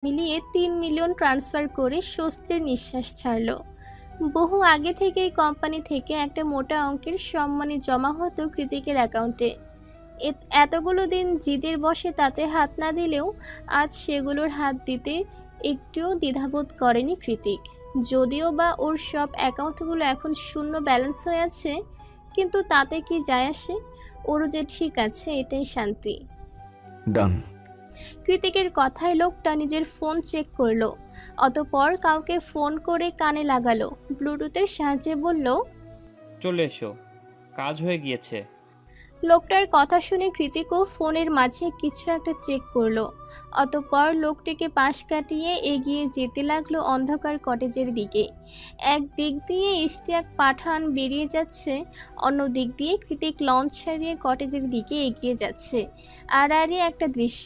মিলিয়ে ৩ million transfer করে স্বস্তির নিঃশ্বাস ছাড়ল। বহু আগে থেকেই কোম্পানি থেকে একটা মোটা অঙ্কের সম্মানী জমা হতো কৃতিকের অ্যাকাউন্টে। এতগুলো দিন জিদের বশে তাতে হাত না দিলেও আজ সেগুলোর হাত দিতে একটুও দ্বিধাবোধ করেনি কৃতিক। যদিও বা ওর সব অ্যাকাউন্টগুলো এখন শূন্য ব্যালেন্স হয়ে আছে, কিন্তু তাতে কি যায় আসে? ওরও যে ঠিক আছে, এটাই শান্তি। ডান। কৃতিকের কথায় লোকটা নিজের ফোন চেক করলো, অতঃপর কাউকে ফোন করে কানে লাগালো, ব্লুটুথের সাহায্যে বলল, চলে এসো, কাজ হয়ে গিয়েছে। লোকটার কথা শুনে কৃতিকও ফোনের মাঝে কিছু একটা চেক করলো, অতঃপর লোকটিকে পাশ কাটিয়ে এগিয়ে যেতে লাগলো অন্ধকার কটেজের দিকে। এক দিক দিয়ে ইশতিয়াক পাঠান বেরিয়ে যাচ্ছে, অন্য দিক দিয়ে কৃতিক লঞ্চ ছাড়িয়ে কটেজের দিকে এগিয়ে যাচ্ছে। আড়াআড়ি একটা দৃশ্য,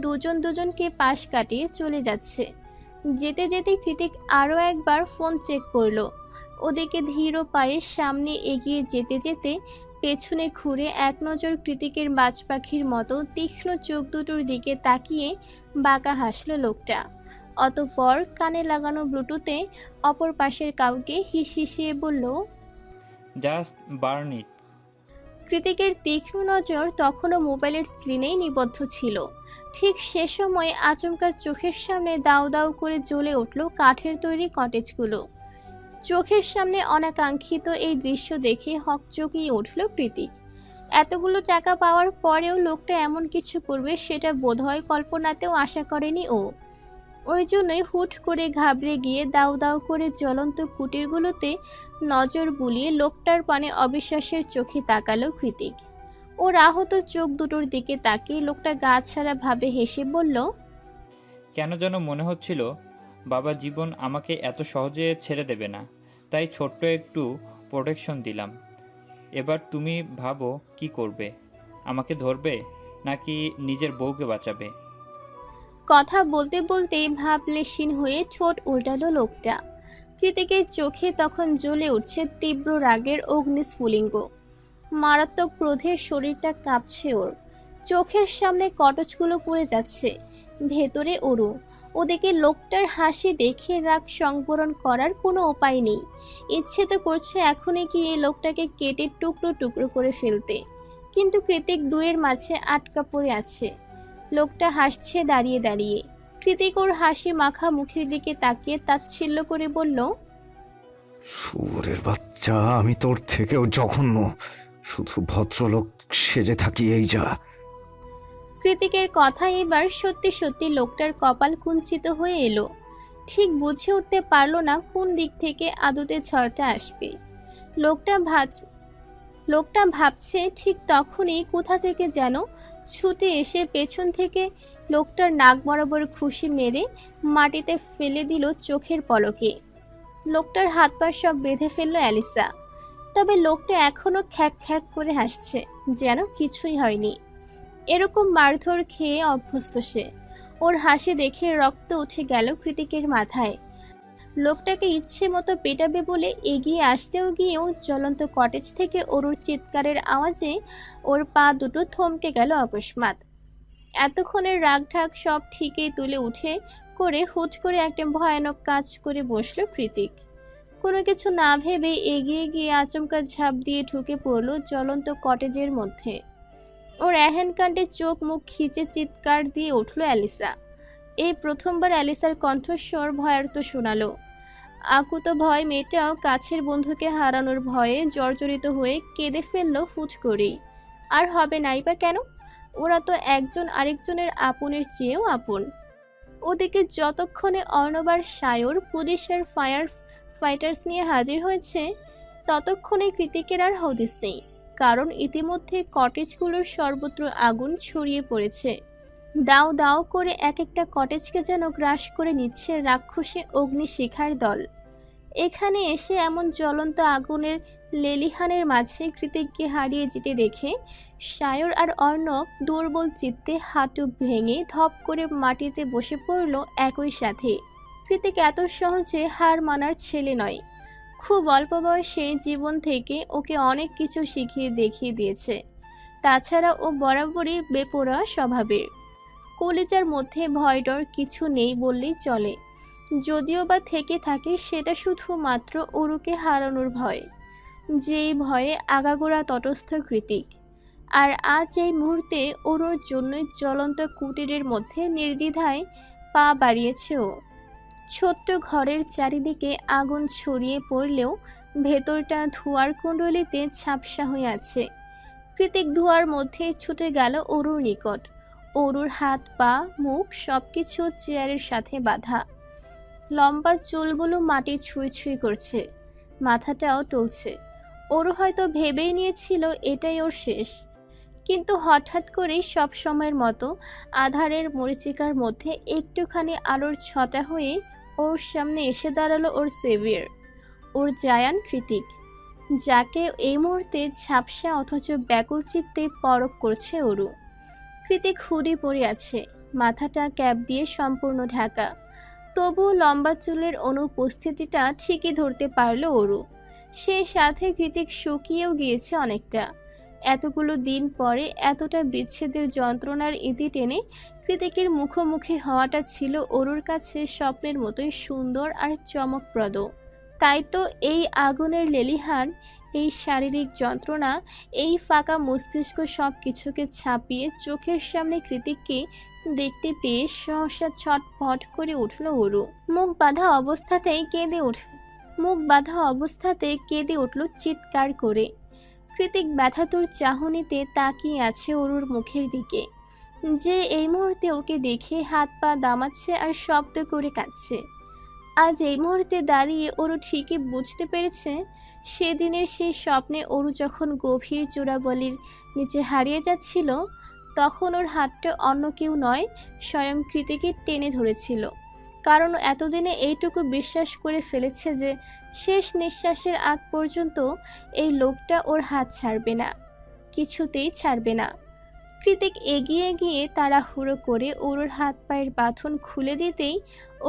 দুজন দুজনকে পাশ কাটিয়ে চলে যাচ্ছে। যেতে যেতে কৃতিক আরও একবার ফোন চেক করলো। ওদিকে ধীর পায়ে সামনে এগিয়ে যেতে যেতে পেছনে ঘুরে এক নজর কৃতিকের বাজ পাখির মতো তীক্ষ্ণ চোখ দুটোর দিকে তাকিয়ে বাঁকা হাসল লোকটা। অতঃপর কানে লাগানো ব্লুটুথে অপর পাশের কাউকে হিসিয়ে বলল, জাস্ট বার্ন ইট। কৃতিকের তীক্ষ্ণ নজর তখনও মোবাইলের স্ক্রিনেই নিবদ্ধ ছিল। ঠিক সে সময় আচমকা চোখের সামনে দাউ দাউ করে জ্বলে উঠল কাঠের তৈরি কটেজগুলো। চোখের সামনে অনাকাঙ্ক্ষিত এই দৃশ্য দেখে হকচকিয়ে উঠল কৃতিক। এতগুলো টাকা পাওয়ার পরেও লোকটা এমন কিছু করবে সেটা বোধহয় কল্পনাতেও আশা করেনি ও। ওই জন্যই হুট করে ঘাবড়ে গিয়ে দাউ দাউ করে জ্বলন্ত কুটিরগুলোতে নজর বুলিয়ে লোকটার পানে অবিশ্বাসের চোখে তাকালো কৃতিক। ওর আহত চোখ দুটোর দিকে তাকিয়ে লোকটা গা ছাড়া ভাবে হেসে বলল, কেন যেন মনে হচ্ছিল বাবা জীবন আমাকে এত সহজে ছেড়ে দেবে না, তাই ছোট্ট একটু প্রোটেকশন দিলাম। এবার তুমি ভাবো কি করবে, আমাকে ধরবে নাকি নিজের বউকে বাঁচাবে? কথা বলতে বলতেই ভাবলেশীন হয়ে ঠোঁট উল্টালো লোকটা। কৃতিকের চোখে তখন জ্বলে উঠছে তীব্র রাগের অগ্নিস্ফুলিঙ্গ। মারাত্মক ক্রোধে শরীরটা কাঁপছে ওর। চোখের সামনে কটজগুলো পুড়ে যাচ্ছে, ভেতরে ওরও। ওদিকে লোকটার হাসি দেখে রাগ সংবরণ করার কোনো উপায় নেই। ইচ্ছে তো করছে এখনই কি এই লোকটাকে কেটে টুকরো টুকরো করে ফেলতে, কিন্তু কৃতিক দুয়ের মাঝে আটকা পড়ে আছে। লোকটা হাসছে দাঁড়িয়ে দাঁড়িয়ে। কৃতিক ওর হাসি মাখা মুখের দিকে তাকিয়ে তাচ্ছিল্য করে বলল, শুয়োরের বাচ্চা, আমি তোর থেকেও জঘন্য। শুধু ভদ্রলোক সেজে থাকি এই যা। কৃতিকের কথা এবার সত্যি সত্যি লোকটার কপাল কুঞ্চিত হয়ে এলো। ঠিক বুঝে উঠতে পারল না কোন দিক থেকে আদতে ঝড়টা আসবে। লোকটা ভাব লোকটা ভাবছে, ঠিক তখনই কোথা থেকে যেন ছুটে এসে পেছন থেকে লোকটার নাক বরাবর খুশি মেরে মাটিতে ফেলে দিল চোখের পলকে। লোকটার হাত পা সব বেঁধে ফেলল অ্যালিসা। তবে লোকটা এখনো খ্যাক খ্যাক করে হাসছে, যেন কিছুই হয়নি। এরকম মারধর খেয়ে অভ্যস্ত সে। ওর হাসি দেখে রক্ত উঠে গেল কৃতিকের মাথায়। লোকটাকে ইচ্ছে মতো পেটাবে বলে এগিয়ে আসতেও গিয়েও জ্বলন্ত কটেজ থেকে অরুর চিৎকারের আওয়াজে ওর পা দুটো থমকে গেল অকস্মাৎ। এতক্ষণের রাগঢাক সব ঠিকই তুলে উঠে করে হুট করে একটা ভয়ানক কাজ করে বসলো কৃতিক। কোনো কিছু না ভেবে এগিয়ে গিয়ে আচমকা ঝাঁপ দিয়ে ঢুকে পড়ল জ্বলন্ত কটেজের মধ্যে। ওর এহেন কাণ্ডে চোখ মুখ খিচে চিৎকার দিয়ে উঠল অ্যালিসা। এই প্রথমবার অ্যালিসার কণ্ঠস্বর ভয়ার্ত শোনালো। আকুত ভয় মেয়েটাও কাছের বন্ধুকে হারানোর ভয়ে জর্জরিত হয়ে কেঁদে ফেলল ফুট করেই। আর হবে নাই বা কেন, ওরা তো একজন আরেকজনের আপনের চেয়েও আপন। ওদিকে যতক্ষণে অর্ণবার সায়র পুলিশের ফায়ার ফাইটার্স নিয়ে হাজির হয়েছে, ততক্ষণে কৃতিকের আর হদিস নেই। কারণ ইতিমধ্যে কটেজগুলোর সর্বত্র আগুন ছড়িয়ে পড়েছে। দাও দাও করে এক একটা কটেজকে যেন গ্রাস করে নিচ্ছে রাক্ষসী অগ্নিশিখার দল। এখানে এসে এমন জ্বলন্ত আগুনের লেলিহানের মাঝে কৃতিককে হারিয়ে যেতে দেখে সায়র আর অর্ণব দুর্বল চিত্তে হাঁটু ভেঙে ধপ করে মাটিতে বসে পড়ল একই সাথে। কৃতিক এত সহজে হার মানার ছেলে নয়। খুব অল্প বয়সে জীবন থেকে ওকে অনেক কিছু শিখিয়ে দেখিয়ে দিয়েছে। তাছাড়া ও বরাবরই বেপরোয়া স্বভাবের। কলিজার মধ্যে ভয় ডর কিছু নেই বললেই চলে, যদিও বা থেকে থাকে সেটা শুধুমাত্র অরুকে হারানোর ভয়, যেই ভয়ে আগাগোড়া তটস্থ কৃতিক। আর আজ এই মুহূর্তে অরুর জন্যই জ্বলন্ত কুটিরের মধ্যে নির্দ্বিধায় পা বাড়িয়েছে ও। ছোট্ট ঘরের চারিদিকে আগুন ছড়িয়ে পড়লেও ভেতরটা ধোঁয়ার কুণ্ডলিতে ঝাপসা হয়ে আছে। কৃতিক ধোঁয়ার মধ্যে ছুটে গেল অরুর নিকট। অরুর হাত পা মুখ সবকিছু চেয়ারের সাথে বাঁধা, লম্বা চুলগুলো মাটি ছুঁই ছুঁই করছে, মাথাটাও টলছে। অরু হয়তো ভেবেই নিয়েছিল এটাই ওর শেষ, কিন্তু হঠাৎ করেই সব সময়ের মতো আধারের মরীচিকার মধ্যে একটুখানি আলোর ছটা হয়ে ওর সামনে এসে দাঁড়ালো ওর সেভিয়ার, ওর জায়ান কৃতিক, যাকে এই মুহূর্তে ঝাপসা অথচ ব্যাকুল চিত্তে পরখ করছে অরু। কৃতিক হুডি পরে আছে, মাথাটা ক্যাপ দিয়ে সম্পূর্ণ ঢাকা, তবু লম্বা চুলের অনুপস্থিতিটা ঠিকই ধরতে পারল অরু। সেই সাথে কৃতিক শুকিয়েও গিয়েছে অনেকটা। এতগুলো দিন পরে এতটা বিচ্ছেদের যন্ত্রণার ইতি টেনে কৃতিকের মুখোমুখি হওয়াটা ছিল অরুর কাছে স্বপ্নের মতোই সুন্দর আর চমকপ্রদ। তাই তো এই আগুনের লেলিহান, এই শারীরিক যন্ত্রণা, এই ফাঁকা মস্তিষ্ক সব কিছুকে ছাপিয়ে চোখের সামনে কৃতিককে দেখতে পেয়ে সহসা ছটফট করে উঠল অরু। মুখ বাঁধা অবস্থাতে কেঁদে উঠল চিৎকার করে। কৃতিক ব্যথাতুর চাহনিতে তাকিয়ে আছে অরুর মুখের দিকে, যে এই মুহূর্তে ওকে দেখে হাত পা দামাচ্ছে আর শব্দ করে কাঁদছে। আজ এই মুহূর্তে দাঁড়িয়ে অরু ঠিকই বুঝতে পেরেছে, সেদিনের সেই স্বপ্নে অরু যখন গভীর চোরাবলির নিচে হারিয়ে যাচ্ছিল, তখন ওর হাতটা অন্য কেউ নয়, স্বয়ং কৃতিকে টেনে ধরেছিল। কারণ এতদিনে এইটুকু বিশ্বাস করে ফেলেছে যে শেষ নিঃশ্বাসের আগ পর্যন্ত এই লোকটা ওর হাত ছাড়বে না, কিছুতেই ছাড়বে না। কৃতিক এগিয়ে গিয়ে তাড়াহুড়ো করে অরুর হাত পায়ের বাঁধন খুলে দিতেই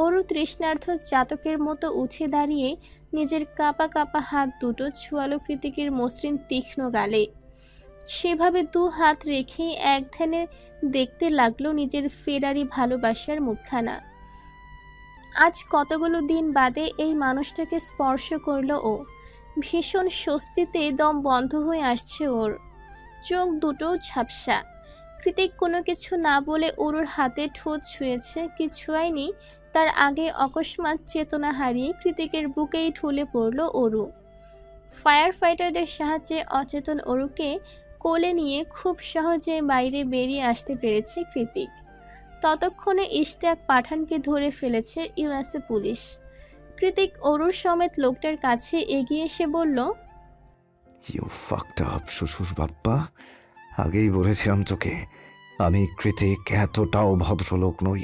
অরু তৃষ্ণার্থ চাতকের মতো উঠে দাঁড়িয়ে নিজের কাঁপা কাঁপা হাত দুটো ছুয়ালো কৃতিকের মসৃণ তীক্ষ্ণ গালে। সেভাবে দু হাত রেখেই এক ধ্যানে দেখতে লাগলো নিজের ফেরারি ভালোবাসার মুখখানা। আজ কতগুলো দিন বাদে এই মানুষটাকে স্পর্শ করলো ও। ভীষণ স্বস্তিতে দম বন্ধ হয়ে আসছে ওর, চোখ দুটো ঝাপসা। কৃতিক কোনো কিছু না বলে অরুর হাতে ঠোঁট ছুঁয়েছে, কি ছুঁয়ায়নি তার আগে অকস্মাৎ চেতনা হারিয়ে কৃতিকের বুকেই ঢলে পড়ল অরু। ফায়ার ফাইটারদের সাহায্যে অচেতন অরুকে কোলে নিয়ে খুব সহজে বাইরে বেরিয়ে আসতে পেরেছে কৃতিক। ততক্ষণে ইশতিয়াক পাঠানকে ধরে ফেলেছে ইউএসএ পুলিশ। কৃতিক অরুর সমেত লোকটার কাছে এগিয়ে এসে বলল, ইউ ফাকড আপ শ্বশুর বাপ্পা, আগেই বলেছিলাম তোকে আমি কৃতিক এতটাও ভদ্রলোক নই।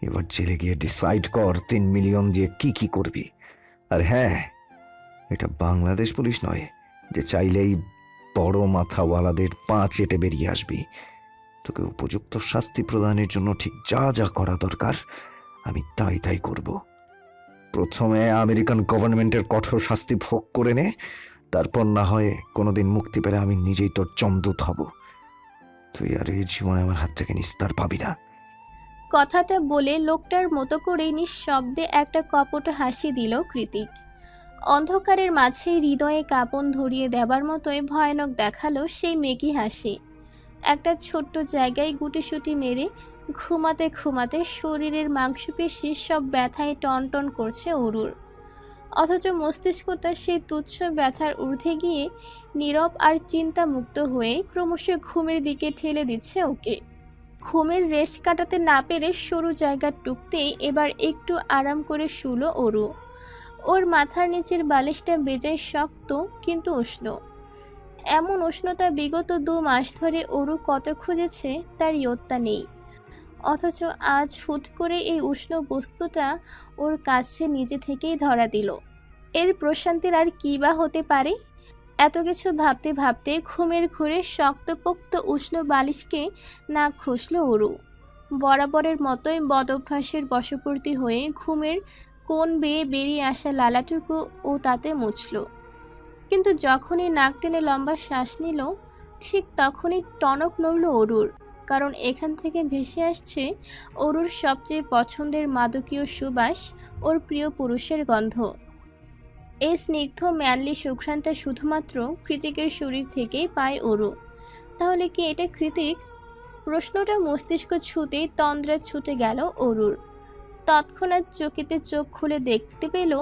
এবার জেলে গিয়ে ডিসাইড কর 3 মিলিয়ন দিয়ে কি কি করবি। আর হ্যাঁ, এটা বাংলাদেশ পুলিশ নয় যে চাইলেই বড় মাথাওয়ালাদের পা চেটে বেরিয়ে আসবি। তোকে উপযুক্ত শাস্তি প্রদানের জন্য ঠিক যা যা করা দরকার আমি তাই তাই করব। প্রথমে আমেরিকান গভর্নমেন্টের কঠোর শাস্তি ভোগ করে নে, তারপর না হয় কোনোদিন মুক্তি পেলে আমি নিজেই তোর চমদূত হব। তুই আর এই জীবনে আমার হাত থেকে নিস্তার পাবি না। কথাটা বলে লোকটার মতো করে নিঃশব্দে একটা কপট হাসি দিল কৃতিক। অন্ধকারের মাঝে হৃদয়ে কাঁপন ধরিয়ে দেবার মতোই ভয়ানক দেখালো সেই মেকি হাসি। একটা ছোট্ট জায়গায় গুটিসুটি মেরে ঘুমাতে ঘুমাতে শরীরের মাংসপেশি সব ব্যথায় টনটন করছে অরুর, অথচ মস্তিষ্কটা সেই তুচ্ছ ব্যথার ঊর্ধ্বে গিয়ে নীরব আর চিন্তামুক্ত হয়ে ক্রমশ ঘুমের দিকে ঠেলে দিচ্ছে ওকে। ঘুমের রেশ কাটাতে না পেরে সরু জায়গার টুকতেই এবার একটু আরাম করে শুলো অরু। ওর মাথার নিচের বালিশটা বেজায় শক্ত কিন্তু উষ্ণ। এমন উষ্ণতা বিগত 2 মাস ধরে অরু কত খুঁজেছে তার ইয়ত্তা নেই, অথচ আজ হুট করে এই উষ্ণ বস্তুটা ওর কাছে নিজে থেকেই ধরা দিল। এর প্রশান্তির আর কী বা হতে পারে? এত কিছু ভাবতে ভাবতে ঘুমের ঘুরে শক্তপোক্ত উষ্ণ বালিশকে নাক ঘষল অরু। বরাবরের মতোই বদভ্যাসের বশবর্তী হয়ে ঘুমের কোণ বেয়ে বেরিয়ে আসা লালাটুকু ও তাতে মুছল। কিন্তু যখনই নাক টেনে লম্বা শ্বাস নিল, ঠিক তখনই টনক নড়ল অরুর। কারণ এখান থেকে ভেসে আসছে অরুর সবচেয়ে পছন্দের মাদকীয় সুবাস, ওর প্রিয় পুরুষের গন্ধ। এই স্নিগ্ধ ম্যানলি সুঘ্রাণটা শুধুমাত্র কৃতিকের শরীর থেকেই পায় অরু। তাহলে কি এটা কৃতিক? প্রশ্নটা মস্তিষ্ক ছুতেই তন্দ্রা ছুটে গেল অরুর। তৎক্ষণাৎ চকিতে চোখ খুলে দেখতে পেল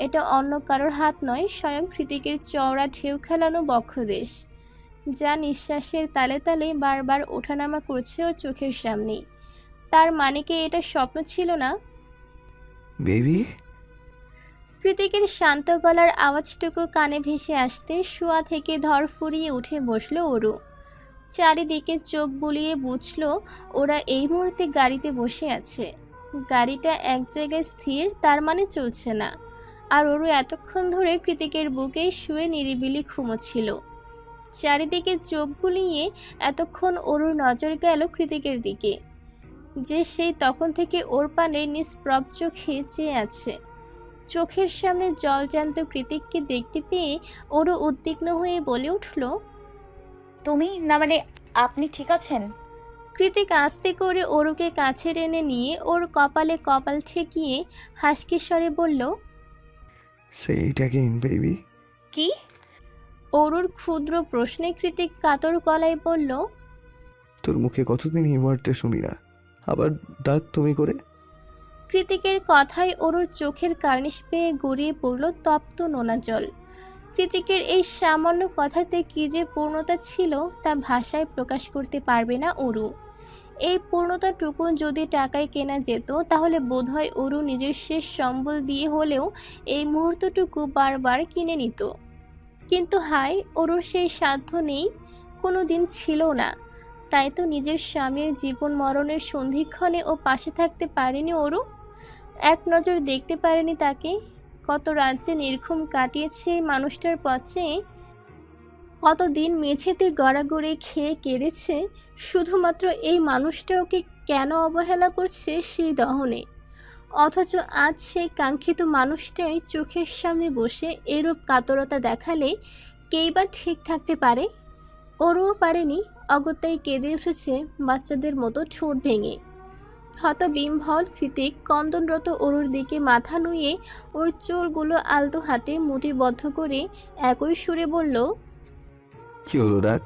এটা অন্য কারোর হাত নয়, স্বয়ং কৃতিকের চওড়া ঢেউ খেলানো বক্ষদেশ, যা নিঃশ্বাসের তালে তালে বারবার ওঠানামা করছে ওর চোখের সামনে। তার মানে কি এটা স্বপ্ন ছিল না? বেবি, কৃতিকের শান্ত গলার আওয়াজটুকু কানে ভেসে আসতে শোয়া থেকে ধর ফুরিয়ে উঠে বসল অরু। চারিদিকে চোখ বুলিয়ে বুঝল ওরা এই মুহূর্তে গাড়িতে বসে আছে। গাড়িটা এক জায়গায় স্থির, তার মানে চলছে না। আর ওরু এতক্ষণ ধরে কৃতিকের বুকেই শুয়ে নিরিবিলি ঘুমোচ্ছিল। চারিদিকে চোখ বুলিয়ে এতক্ষণ ওরুর নজর গেল কৃতিকের দিকে, যে সেই তখন থেকে ওর পানে নিষ্প্রভ চোখে চেয়ে আছে। চোখের সামনে জলজ্যান্ত কৃতিককে দেখতে পেয়ে ওরু উদ্বিগ্ন হয়ে বলে উঠল, তুমি না মানে আপনি ঠিক আছেন? কৃতিক আস্তে করে অরুকে কাছে টেনে নিয়ে ওর কপালে কপাল ঠেকিয়ে হাসকি স্বরে বলল, সে ইট অ্যাগেইন বেবি। কি? অরুর ক্ষুদ্র প্রশ্নে কৃতিক কাতর গলায় বলল, তোর মুখে কতদিন এই ওয়ার্ডটা শুনি না, আবার ডাক তুমি করে। কৃতিকের কথায় অরুর চোখের কার্নিশ পেয়ে গড়িয়ে পড়ল তপ্ত নোনা জল। কৃতিকের এই সামান্য কথাতে কি যে পূর্ণতা ছিল তা ভাষায় প্রকাশ করতে পারবে না অরু। এই পূর্ণতাটুকু যদি টাকায় কেনা যেত তাহলে বোধহয় অরু নিজের শেষ সম্বল দিয়ে হলেও এই মুহূর্তটুকু বারবার কিনে নিত। কিন্তু হায়, অরুর সেই সাধ্য নেই, কোনো দিন ছিল না। তাই তো নিজের স্বামীর জীবন মরণের সন্ধিক্ষণে ও পাশে থাকতে পারেনি অরু। এক নজর দেখতে পারেনি তাকে। কত রাজ্যে নির্ঘুম কাটিয়েছে এই মানুষটার পথে, কতদিন মেঝেতে গড়াগড়ি খেয়ে কেঁদেছে শুধুমাত্র এই মানুষটা ওকে কেন অবহেলা করছে সেই দহনে। অথচ আজ সেই কাঙ্ক্ষিত মানুষটাই চোখের সামনে বসে এরূপ কাতরতা দেখালে কেই বা ঠিক থাকতে পারে? ওরও পারেনি, অগত্যাই কেঁদে উঠেছে বাচ্চাদের মতো ঠোঁট ভেঙে। হতবিহ্বল কৃতিক কন্দনরত অরুর দিকে মাথা নুয়ে ওর চুলগুলো আলতো হাতে মুঠিবদ্ধ করে একই সুরে বলল, কি হলো ডাক?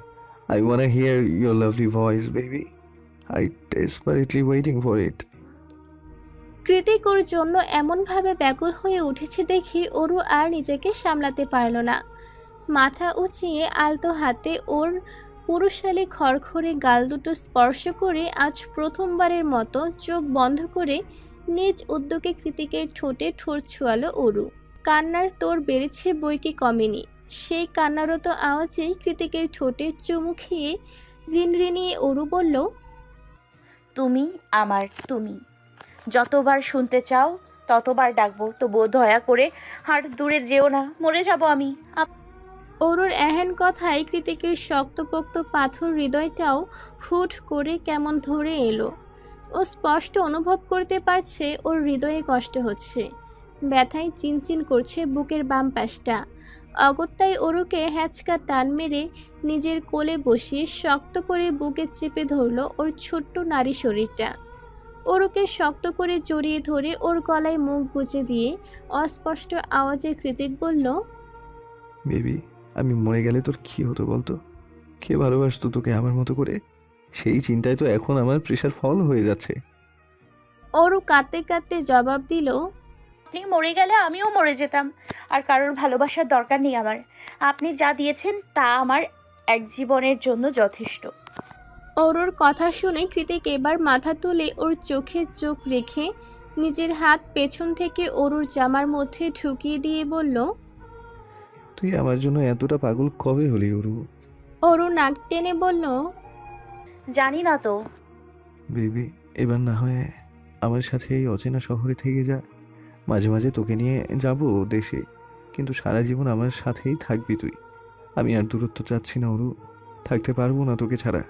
I wanna hear your lovely voice baby. I desperately waiting for it. Kritik ওর জন্য এমনভাবে ব্যাকুল হয়ে উঠেছে দেখে অরু আর নিজেকে সামলাতে পারল না। মাথা উঁচিয়ে আলতো হাতে ওর পুরুষালী খড়খড়ে গাল দুটো স্পর্শ করে আজ প্রথমবারের মতো চোখ বন্ধ করে নিজ উদ্যোগে কৃতিকের ঠোঁটে ঠোঁট ছোঁয়ালো অরু। কান্নার তোর বেড়েছে বই কি কমেনি। সেই কান্নারত আওয়াজেই কৃতিকের ঠোঁটে চুমু খেয়ে রিনরিনিয়ে অরু বলল, তুমি আমার, তুমি যতবার শুনতে চাও ততবার ডাকবো, তবুও দয়া করে আর দূরে যেও না, মরে যাব আমি। অরুর এহেন কথায় কৃতিকের শক্তপোক্ত পাথর হৃদয়টাও হুট করে কেমন ধরে এলো। ও স্পষ্ট অনুভব করতে পারছে ওর হৃদয়ে কষ্ট হচ্ছে, ব্যথায় চিনচিন করছে বুকের বাম পাশটা। অগত্যাই অরুকে হ্যাচকা টান মেরে নিজের কোলে বসিয়ে শক্ত করে বুকে চেপে ধরল ওর ছোট্ট নারী শরীরটা। অরুকে শক্ত করে জড়িয়ে ধরে ওর গলায় মুখ গুজে দিয়ে অস্পষ্ট আওয়াজে কৃতিক বলল, বেবি, আমি মরে গেলে তোর কি হতো বলতো? কে ভালোবাসতো তোকে আমার মতো করে? সেই চিন্তায় তো এখন আমার প্রেশার ফল হয়ে যাচ্ছে। অরু কাঁদতে কাঁদতে জবাব দিল, আপনি মরে গেলে আমিও মরে যেতাম, আর কারোর ভালোবাসার দরকার নেই আমার। আপনি যা দিয়েছেন তা আমার এক জীবনের জন্য যথেষ্ট। অরুর কথা শুনে কৃতিক এবার মাথা তুলে ওর চোখে চোখ রেখে নিজের হাত পেছন থেকে অরুর জামার মধ্যে ঢুকিয়ে দিয়ে বলল, তুই আমার জন্য এতটা পাগল কবে হলি অরু? অরু নাক টেনে বলল, জানি না তো। বেবি, এবার না হয় আমার সাথে এই অচেনা শহরে থেকে যা। মাঝে মাঝে তোকে নিয়ে যাব দেশে, কিন্তু সারা জীবন আমার সাথেই থাকবি তুই। আমি আর দূরত্ব চাচ্ছি না অরু, থাকতে পারবো না তোকে ছাড়া।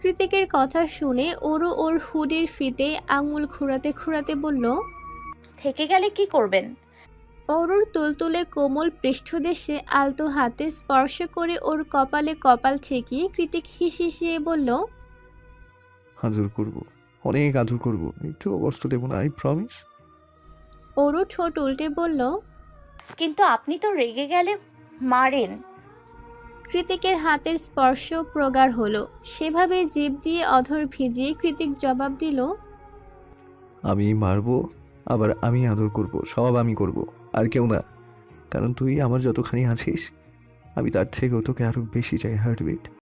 কৃতিকের কথা শুনে অরু ওর হুডির ফিতে আঙুল ঘুরাতে ঘুরাতে বলল, থেকে গেলে কি করবেন? অরুর তুলতুলে কোমল পৃষ্ঠদেশে আলতো হাতে স্পর্শ করে ওর কপালে কপাল ঠেকিয়ে কৃতিক হিসিয়ে বলল, আদর করব, অনেক আদর করব, একটুও কষ্ট দেবো না, আই প্রমিস। ওরও ঠোঁট উল্টে বলল। কিন্তু আপনি তো রেগে গেলে মারেন। কৃতিকের হাতের স্পর্শ প্রগাঢ় হলো। সেভাবে জিভ দিয়ে অধর ভিজিয়ে কৃতিক জবাব দিল। আমি মারবো, আবার আমি আদর করব, সব আমি করব, আর কেউ না। কারণ তুই আমার যতখানি আছিস, আমি তার থেকেও তোকে আরো বেশি চাই, হার্টবিট।